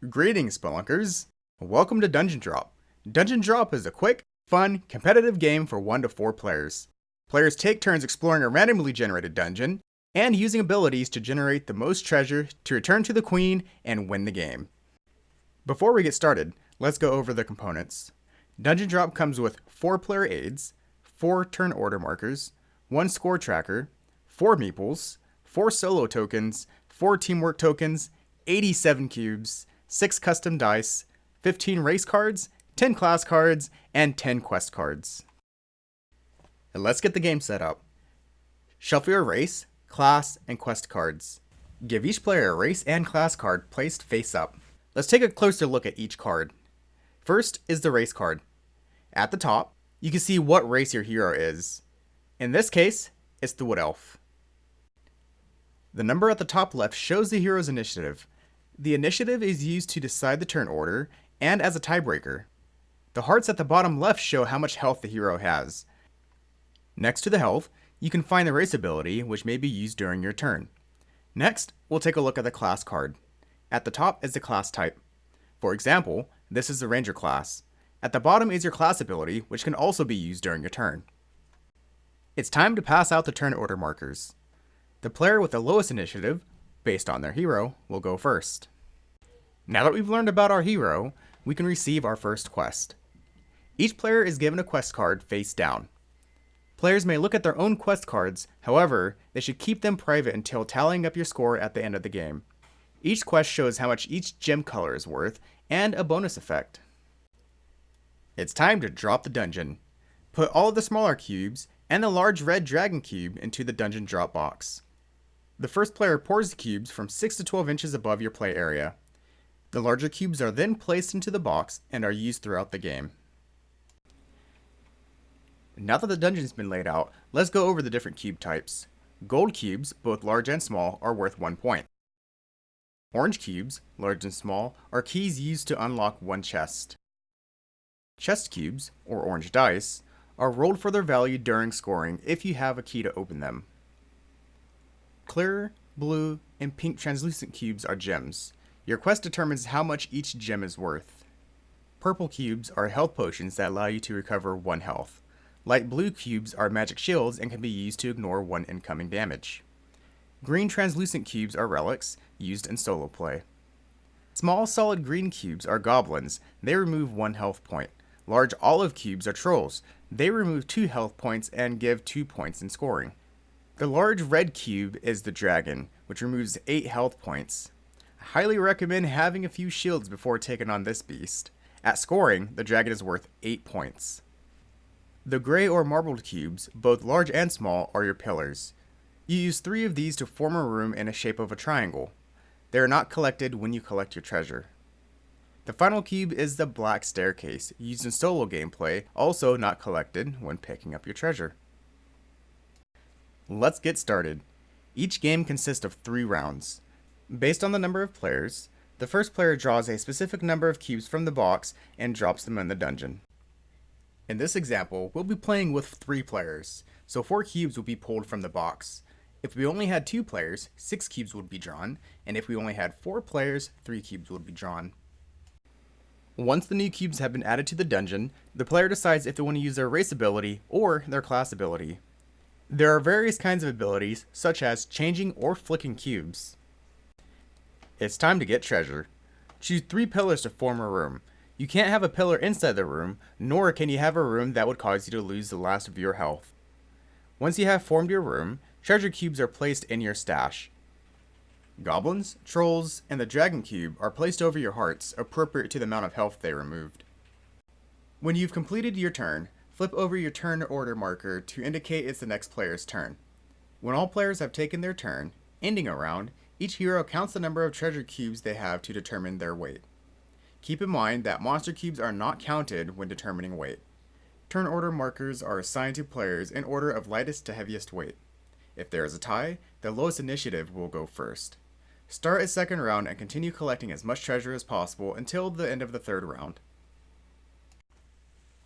Greetings, Spelunkers! Welcome to Dungeon Drop. Dungeon Drop is a quick, fun, competitive game for 1 to 4 players. Players take turns exploring a randomly generated dungeon and using abilities to generate the most treasure to return to the queen and win the game. Before we get started, let's go over the components. Dungeon Drop comes with 4 player aids, 4 turn order markers, 1 score tracker, 4 meeples, 4 solo tokens, 4 teamwork tokens, 87 cubes, 6 custom dice, 15 race cards, 10 class cards, and 10 quest cards. And let's get the game set up. Shuffle your race, class, and quest cards. Give each player a race and class card placed face up. Let's take a closer look at each card. First is the race card. At the top, you can see what race your hero is. In this case, it's the Wood Elf. The number at the top left shows the hero's initiative. The initiative is used to decide the turn order and as a tiebreaker. The hearts at the bottom left show how much health the hero has. Next to the health, you can find the race ability, which may be used during your turn. Next, we'll take a look at the class card. At the top is the class type. For example, this is the Ranger class. At the bottom is your class ability, which can also be used during your turn. It's time to pass out the turn order markers. The player with the lowest initiative, based on their hero, will go first. Now that we've learned about our hero, we can receive our first quest. Each player is given a quest card face down. Players may look at their own quest cards, however, they should keep them private until tallying up your score at the end of the game. Each quest shows how much each gem color is worth, and a bonus effect. It's time to drop the dungeon. Put all of the smaller cubes and the large red dragon cube into the dungeon drop box. The first player pours the cubes from 6 to 12 inches above your play area. The larger cubes are then placed into the box and are used throughout the game. Now that the dungeon's been laid out, let's go over the different cube types. Gold cubes, both large and small, are worth 1 point. Orange cubes, large and small, are keys used to unlock 1 chest. Chest cubes, or orange dice, are rolled for their value during scoring if you have a key to open them. Clear, blue, and pink translucent cubes are gems. Your quest determines how much each gem is worth. Purple cubes are health potions that allow you to recover 1 health. Light blue cubes are magic shields and can be used to ignore 1 incoming damage. Green translucent cubes are relics, used in solo play. Small solid green cubes are goblins. They remove 1 health point. Large olive cubes are trolls. They remove 2 health points and give 2 points in scoring. The large red cube is the dragon, which removes 8 health points. I highly recommend having a few shields before taking on this beast. At scoring, the dragon is worth 8 points. The gray or marbled cubes, both large and small, are your pillars. You use 3 of these to form a room in a shape of a triangle. They are not collected when you collect your treasure. The final cube is the black staircase, used in solo gameplay, also not collected when picking up your treasure. Let's get started. Each game consists of 3 rounds. Based on the number of players, the first player draws a specific number of cubes from the box and drops them in the dungeon. In this example, we'll be playing with 3 players, so 4 cubes will be pulled from the box. If we only had 2 players, 6 cubes would be drawn, and if we only had 4 players, 3 cubes would be drawn. Once the new cubes have been added to the dungeon, the player decides if they want to use their race ability or their class ability. There are various kinds of abilities, such as changing or flicking cubes. It's time to get treasure. Choose 3 pillars to form a room. You can't have a pillar inside the room, nor can you have a room that would cause you to lose the last of your health. Once you have formed your room, treasure cubes are placed in your stash. Goblins, trolls, and the dragon cube are placed over your hearts, appropriate to the amount of health they removed. When you've completed your turn, flip over your turn order marker to indicate it's the next player's turn. When all players have taken their turn, ending a round, each hero counts the number of treasure cubes they have to determine their weight. Keep in mind that monster cubes are not counted when determining weight. Turn order markers are assigned to players in order of lightest to heaviest weight. If there is a tie, the lowest initiative will go first. Start a second round and continue collecting as much treasure as possible until the end of the 3rd round.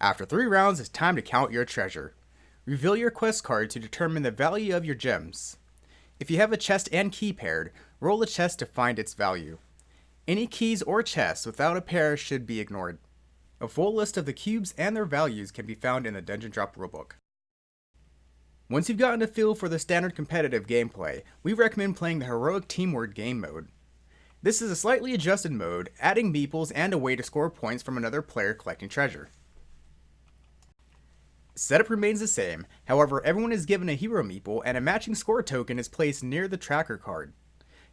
After 3 rounds, it's time to count your treasure. Reveal your quest card to determine the value of your gems. If you have a chest and key paired, roll the chest to find its value. Any keys or chests without a pair should be ignored. A full list of the cubes and their values can be found in the Dungeon Drop rulebook. Once you've gotten a feel for the standard competitive gameplay, we recommend playing the Heroic Teamwork game mode. This is a slightly adjusted mode, adding meeples and a way to score points from another player collecting treasure. Setup remains the same, however everyone is given a hero meeple and a matching score token is placed near the tracker card.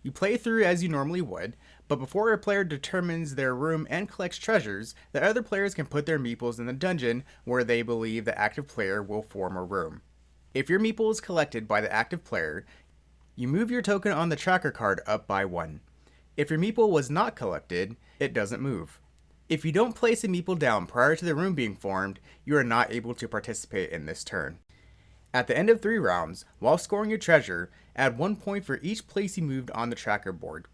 You play through as you normally would, but before a player determines their room and collects treasures, the other players can put their meeples in the dungeon where they believe the active player will form a room. If your meeple is collected by the active player, you move your token on the tracker card up by 1. If your meeple was not collected, it doesn't move. If you don't place a meeple down prior to the room being formed, you are not able to participate in this turn. At the end of 3 rounds, while scoring your treasure, add 1 point for each place you moved on the tracker board.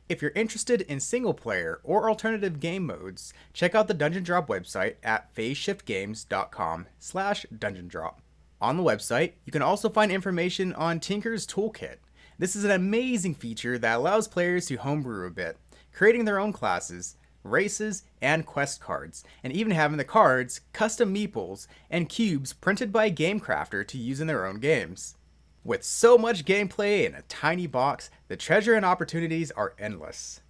If you're interested in single player or alternative game modes, check out the Dungeon Drop website at phaseshiftgames.com/dungeondrop. On the website, you can also find information on Tinker's Toolkit. This is an amazing feature that allows players to homebrew a bit, creating their own classes, races, and quest cards, and even having the cards, custom meeples, and cubes printed by a game crafter to use in their own games. With so much gameplay in a tiny box, the treasure and opportunities are endless.